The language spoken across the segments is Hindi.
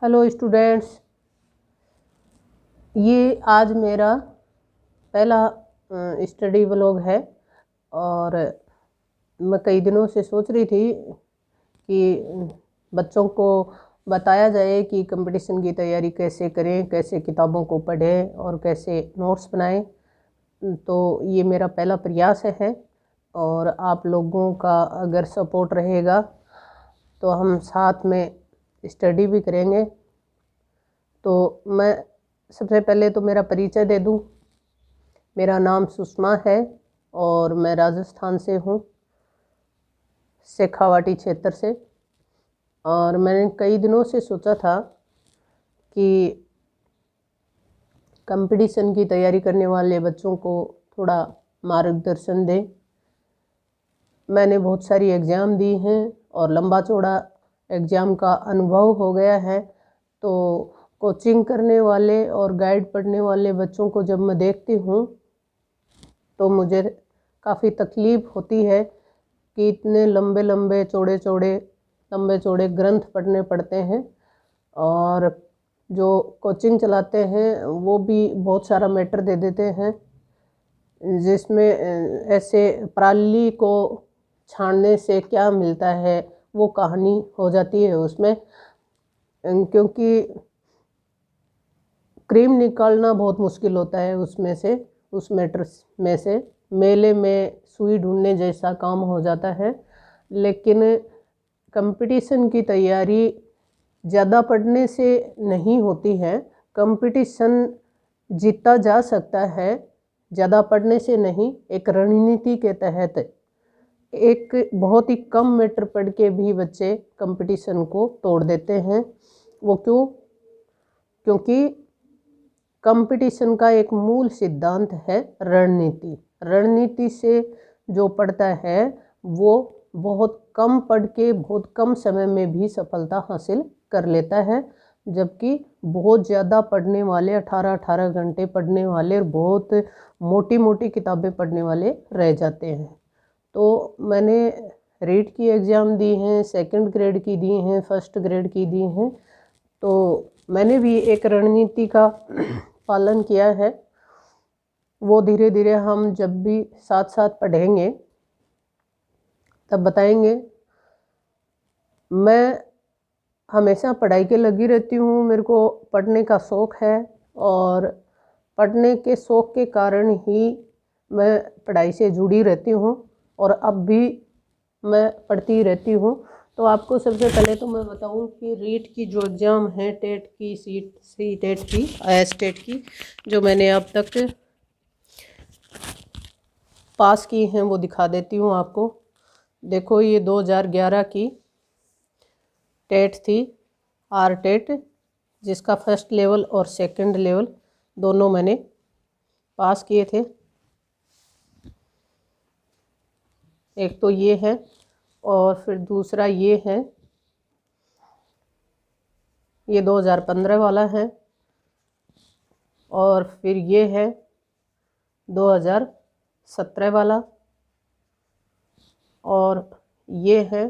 हेलो स्टूडेंट्स, ये आज मेरा पहला स्टडी व्लॉग है। और मैं कई दिनों से सोच रही थी कि बच्चों को बताया जाए कि कंपटीशन की तैयारी कैसे करें, कैसे किताबों को पढ़ें और कैसे नोट्स बनाएं। तो ये मेरा पहला प्रयास है और आप लोगों का अगर सपोर्ट रहेगा तो हम साथ में स्टडी भी करेंगे। तो मैं सबसे पहले तो मेरा परिचय दे दूं। मेरा नाम सुषमा है और मैं राजस्थान से हूँ, शेखावाटी क्षेत्र से। और मैंने कई दिनों से सोचा था कि कंपटीशन की तैयारी करने वाले बच्चों को थोड़ा मार्गदर्शन दें। मैंने बहुत सारी एग्ज़ाम दी हैं और लंबा चौड़ा एग्ज़ाम का अनुभव हो गया है। तो कोचिंग करने वाले और गाइड पढ़ने वाले बच्चों को जब मैं देखती हूँ तो मुझे काफ़ी तकलीफ़ होती है कि इतने लंबे लंबे चौड़े ग्रंथ पढ़ने पड़ते हैं। और जो कोचिंग चलाते हैं वो भी बहुत सारा मैटर दे देते हैं, जिसमें ऐसे पराली को छानने से क्या मिलता है वो कहानी हो जाती है उसमें। क्योंकि क्रीम निकालना बहुत मुश्किल होता है उसमें से, उस मैटर में से मेले में सुई ढूंढने जैसा काम हो जाता है। लेकिन कंपटीशन की तैयारी ज़्यादा पढ़ने से नहीं होती है। कंपटीशन जीता जा सकता है ज़्यादा पढ़ने से नहीं, एक रणनीति के तहत। एक बहुत ही कम मैटर पढ़ के भी बच्चे कंपटीशन को तोड़ देते हैं। वो क्यों? क्योंकि कंपटीशन का एक मूल सिद्धांत है रणनीति। रणनीति से जो पढ़ता है वो बहुत कम पढ़ के बहुत कम समय में भी सफलता हासिल कर लेता है, जबकि बहुत ज़्यादा पढ़ने वाले 18-18 घंटे पढ़ने वाले और बहुत मोटी मोटी किताबें पढ़ने वाले रह जाते हैं। तो मैंने रीट की एग्ज़ाम दी हैं, सेकंड ग्रेड की दी हैं, फर्स्ट ग्रेड की दी हैं। तो मैंने भी एक रणनीति का पालन किया है। वो धीरे धीरे हम जब भी साथ साथ पढ़ेंगे तब बताएंगे। मैं हमेशा पढ़ाई के लगी रहती हूँ, मेरे को पढ़ने का शौक़ है और पढ़ने के शौक़ के कारण ही मैं पढ़ाई से जुड़ी रहती हूँ और अब भी मैं पढ़ती रहती हूँ। तो आपको सबसे पहले तो मैं बताऊं कि रीट की जो एग्ज़ाम है, टेट की, सी टेट की, IAS टेट की, जो मैंने अब तक पास की हैं वो दिखा देती हूँ आपको। देखो, ये 2011 की टेट थी, आर टेट, जिसका फर्स्ट लेवल और सेकंड लेवल दोनों मैंने पास किए थे। एक तो ये है और फिर दूसरा ये है, ये 2015 वाला है। और फिर ये है 2017 वाला। और ये है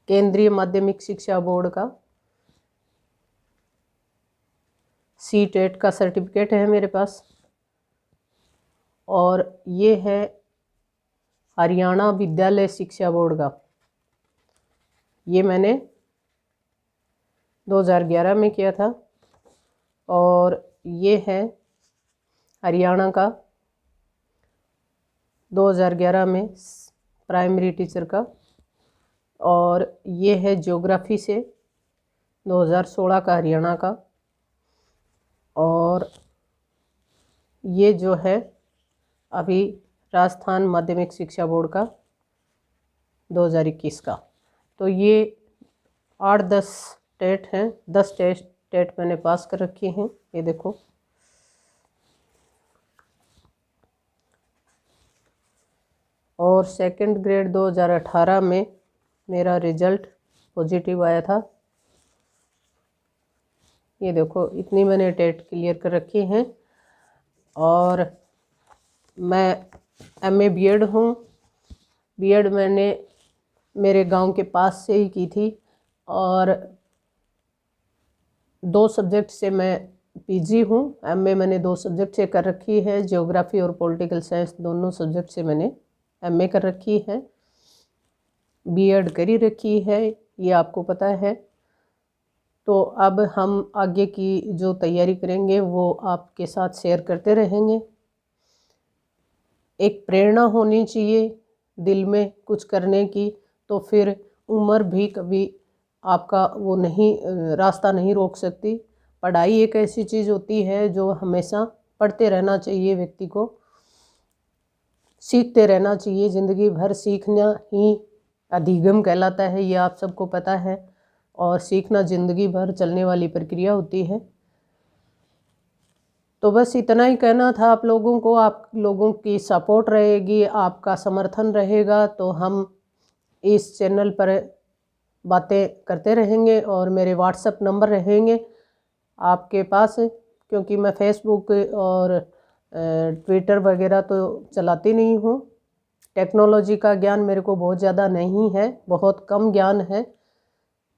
केंद्रीय माध्यमिक शिक्षा बोर्ड का सी टेट का सर्टिफिकेट है मेरे पास। और ये है हरियाणा विद्यालय शिक्षा बोर्ड का, ये मैंने 2011 में किया था। और ये है हरियाणा का 2011 में प्राइमरी टीचर का। और ये है ज्योग्राफी से 2016 का हरियाणा का। और ये जो है अभी राजस्थान माध्यमिक शिक्षा बोर्ड का 2021 का। तो ये 8-10 टेट हैं, 10 टेट मैंने पास कर रखी हैं, ये देखो। और सेकंड ग्रेड 2018 में मेरा रिजल्ट पॉजिटिव आया था। ये देखो, इतनी मैंने टेट क्लियर कर रखी हैं। और मैं MA बीएड हूँ। बीएड मैंने मेरे गांव के पास से ही की थी और 2 सब्जेक्ट से मैं पीजी हूँ। एमए मैंने 2 सब्जेक्ट से कर रखी है, ज्योग्राफी और पॉलिटिकल साइंस दोनों सब्जेक्ट से मैंने एमए कर रखी है। बीएड करी रखी है, ये आपको पता है। तो अब हम आगे की जो तैयारी करेंगे वो आपके साथ शेयर करते रहेंगे। एक प्रेरणा होनी चाहिए दिल में कुछ करने की, तो फिर उम्र भी कभी आपका वो नहीं रास्ता नहीं रोक सकती। पढ़ाई एक ऐसी चीज़ होती है जो हमेशा पढ़ते रहना चाहिए, व्यक्ति को सीखते रहना चाहिए। ज़िंदगी भर सीखना ही अधिगम कहलाता है, ये आप सबको पता है। और सीखना ज़िंदगी भर चलने वाली प्रक्रिया होती है। तो बस इतना ही कहना था आप लोगों को। आप लोगों की सपोर्ट रहेगी, आपका समर्थन रहेगा तो हम इस चैनल पर बातें करते रहेंगे। और मेरे व्हाट्सएप नंबर रहेंगे आपके पास, क्योंकि मैं फेसबुक और ट्विटर वगैरह तो चलाती नहीं हूँ। टेक्नोलॉजी का ज्ञान मेरे को बहुत ज़्यादा नहीं है, बहुत कम ज्ञान है।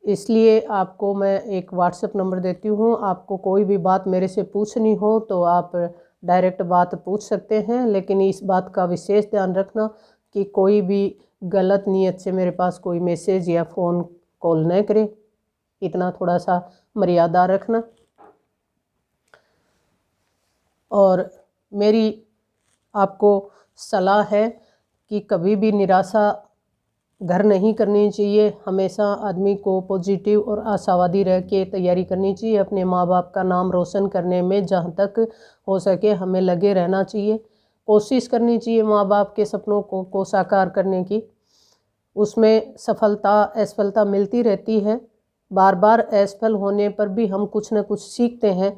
इसलिए आपको मैं एक व्हाट्सएप नंबर देती हूँ। आपको कोई भी बात मेरे से पूछनी हो तो आप डायरेक्ट बात पूछ सकते हैं, लेकिन इस बात का विशेष ध्यान रखना कि कोई भी गलत नीयत से मेरे पास कोई मैसेज या फ़ोन कॉल न करे। इतना थोड़ा सा मर्यादा रखना। और मेरी आपको सलाह है कि कभी भी निराशा घर नहीं करनी चाहिए। हमेशा आदमी को पॉजिटिव और आशावादी रह के तैयारी करनी चाहिए। अपने माँ बाप का नाम रोशन करने में जहाँ तक हो सके हमें लगे रहना चाहिए। कोशिश करनी चाहिए माँ बाप के सपनों को साकार करने की। उसमें सफलता असफलता मिलती रहती है। बार बार असफल होने पर भी हम कुछ न कुछ सीखते हैं।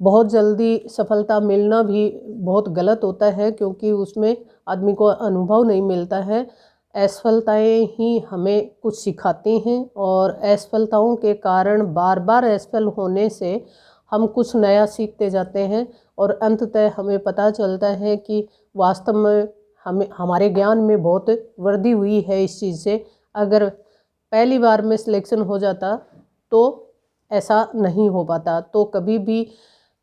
बहुत जल्दी सफलता मिलना भी बहुत गलत होता है, क्योंकि उसमें आदमी को अनुभव नहीं मिलता है। असफलताएं ही हमें कुछ सिखाती हैं, और असफलताओं के कारण बार बार असफल होने से हम कुछ नया सीखते जाते हैं। और अंततः हमें पता चलता है कि वास्तव में हमारे ज्ञान में बहुत वृद्धि हुई है इस चीज़ से। अगर पहली बार में सिलेक्शन हो जाता तो ऐसा नहीं हो पाता। तो कभी भी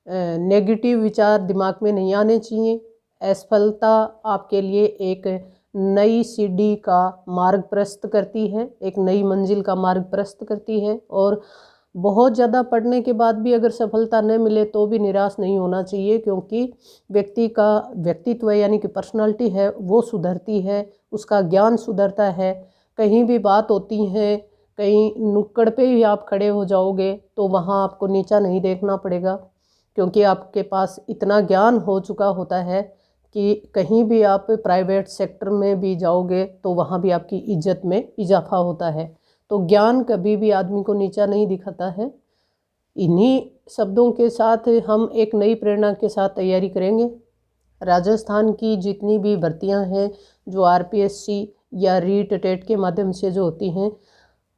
नेगेटिव विचार दिमाग में नहीं आने चाहिए। असफलता आपके लिए एक नई सीढ़ी का मार्ग प्रशस्त करती है, एक नई मंजिल का मार्ग प्रशस्त करती है। और बहुत ज़्यादा पढ़ने के बाद भी अगर सफलता न मिले तो भी निराश नहीं होना चाहिए, क्योंकि व्यक्ति का व्यक्तित्व यानी कि पर्सनालिटी है वो सुधरती है, उसका ज्ञान सुधरता है। कहीं भी बात होती है, कहीं नुक्कड़ पे ही आप खड़े हो जाओगे तो वहाँ आपको नीचा नहीं देखना पड़ेगा, क्योंकि आपके पास इतना ज्ञान हो चुका होता है कि कहीं भी आप प्राइवेट सेक्टर में भी जाओगे तो वहाँ भी आपकी इज्जत में इजाफा होता है। तो ज्ञान कभी भी आदमी को नीचा नहीं दिखाता है। इन्हीं शब्दों के साथ हम एक नई प्रेरणा के साथ तैयारी करेंगे। राजस्थान की जितनी भी भर्तियां हैं जो आरपीएससी या रीट टेट के माध्यम से जो होती हैं,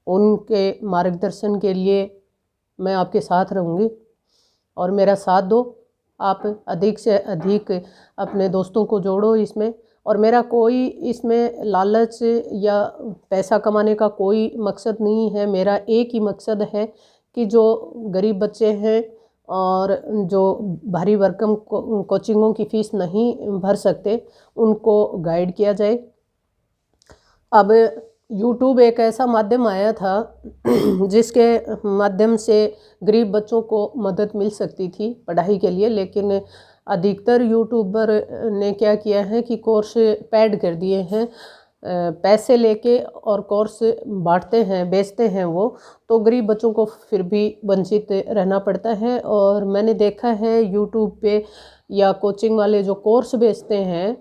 उनके मार्गदर्शन के लिए मैं आपके साथ रहूँगी और मेरा साथ दो। आप अधिक से अधिक अपने दोस्तों को जोड़ो इसमें। और मेरा कोई इसमें लालच या पैसा कमाने का कोई मकसद नहीं है। मेरा एक ही मकसद है कि जो गरीब बच्चे हैं और जो भारी भरकम कोचिंगों की फ़ीस नहीं भर सकते, उनको गाइड किया जाए। अब यूट्यूब एक ऐसा माध्यम आया था जिसके माध्यम से गरीब बच्चों को मदद मिल सकती थी पढ़ाई के लिए, लेकिन अधिकतर यूट्यूबर ने क्या किया है कि कोर्स पैड कर दिए हैं, पैसे लेके और कोर्स बांटते हैं, बेचते हैं वो। तो गरीब बच्चों को फिर भी वंचित रहना पड़ता है। और मैंने देखा है यूट्यूब पे या कोचिंग वाले जो कोर्स बेचते हैं,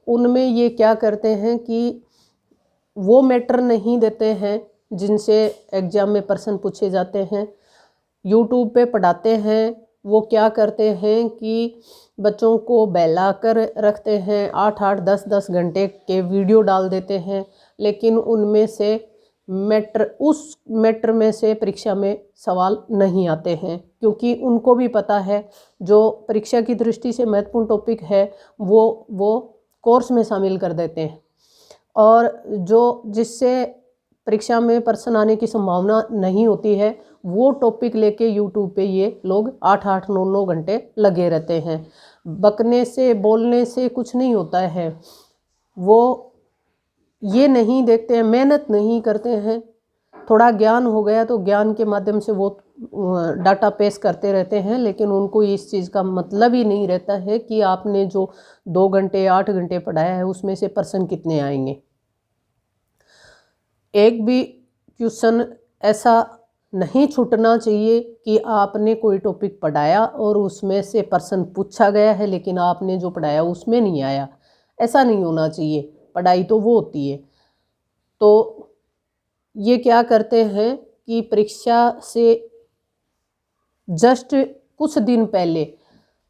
उनमें ये क्या करते हैं कि वो मैटर नहीं देते हैं जिनसे एग्ज़ाम में प्रश्न पूछे जाते हैं। यूट्यूब पे पढ़ाते हैं, वो क्या करते हैं कि बच्चों को बहला कर रखते हैं, 8-8 10-10 घंटे के वीडियो डाल देते हैं, लेकिन उनमें से उस मैटर में से परीक्षा में सवाल नहीं आते हैं, क्योंकि उनको भी पता है जो परीक्षा की दृष्टि से महत्वपूर्ण टॉपिक है वो कोर्स में शामिल कर देते हैं। और जो जिससे परीक्षा में प्रश्न आने की संभावना नहीं होती है वो टॉपिक लेके यूट्यूब पे ये लोग 8-8 9-9 घंटे लगे रहते हैं। बकने से बोलने से कुछ नहीं होता है, वो ये नहीं देखते हैं, मेहनत नहीं करते हैं। थोड़ा ज्ञान हो गया तो ज्ञान के माध्यम से वो डाटा पेश करते रहते हैं, लेकिन उनको इस चीज़ का मतलब ही नहीं रहता है कि आपने जो 2 घंटे 8 घंटे पढ़ाया है उसमें से पर्सन कितने आएंगे। एक भी क्वेश्चन ऐसा नहीं छूटना चाहिए कि आपने कोई टॉपिक पढ़ाया और उसमें से पर्सन पूछा गया है लेकिन आपने जो पढ़ाया उसमें नहीं आया। ऐसा नहीं होना चाहिए। पढ़ाई तो वो होती है। तो ये क्या करते हैं कि परीक्षा से जस्ट कुछ दिन पहले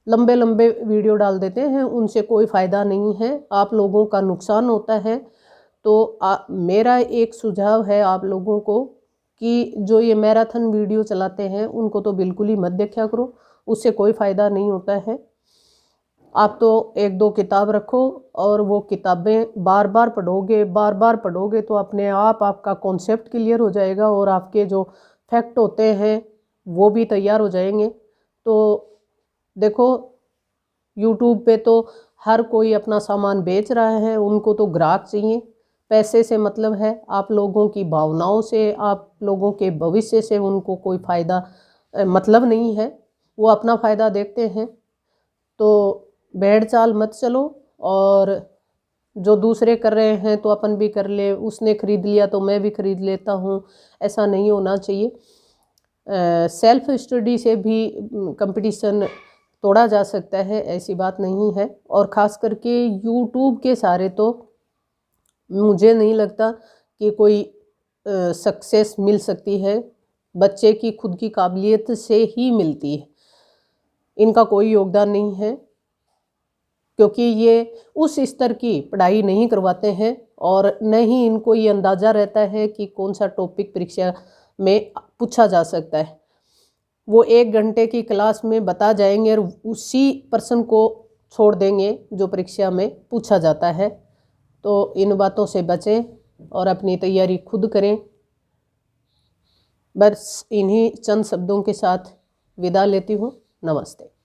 लंबे लंबे वीडियो डाल देते हैं, उनसे कोई फ़ायदा नहीं है, आप लोगों का नुकसान होता है। तो मेरा एक सुझाव है आप लोगों को कि जो ये मैराथन वीडियो चलाते हैं उनको तो बिल्कुल ही मत देखा करो, उससे कोई फ़ायदा नहीं होता है। आप तो 1-2 किताब रखो और वो किताबें बार बार पढ़ोगे तो अपने आप आपका कॉन्सेप्ट क्लियर हो जाएगा और आपके जो फैक्ट होते हैं वो भी तैयार हो जाएंगे। तो देखो, यूट्यूब पे तो हर कोई अपना सामान बेच रहा है, उनको तो ग्राहक चाहिए, पैसे से मतलब है, आप लोगों की भावनाओं से, आप लोगों के भविष्य से उनको कोई फ़ायदा मतलब नहीं है। वो अपना फ़ायदा देखते हैं। तो भेड़ चाल मत चलो, और जो दूसरे कर रहे हैं तो अपन भी कर ले, उसने ख़रीद लिया तो मैं भी ख़रीद लेता हूँ, ऐसा नहीं होना चाहिए। सेल्फ स्टडी से भी कंपटीशन तोड़ा जा सकता है, ऐसी बात नहीं है। और ख़ास करके यूट्यूब के सहारे तो मुझे नहीं लगता कि कोई सक्सेस मिल सकती है। बच्चे की खुद की काबिलियत से ही मिलती है, इनका कोई योगदान नहीं है, क्योंकि ये उस स्तर की पढ़ाई नहीं करवाते हैं और न ही इनको ये अंदाज़ा रहता है कि कौन सा टॉपिक परीक्षा में पूछा जा सकता है। वो 1 घंटे की क्लास में बता जाएंगे और उसी पर्सन को छोड़ देंगे जो परीक्षा में पूछा जाता है। तो इन बातों से बचें और अपनी तैयारी खुद करें। बस इन्हीं चंद शब्दों के साथ विदा लेती हूँ। नमस्ते।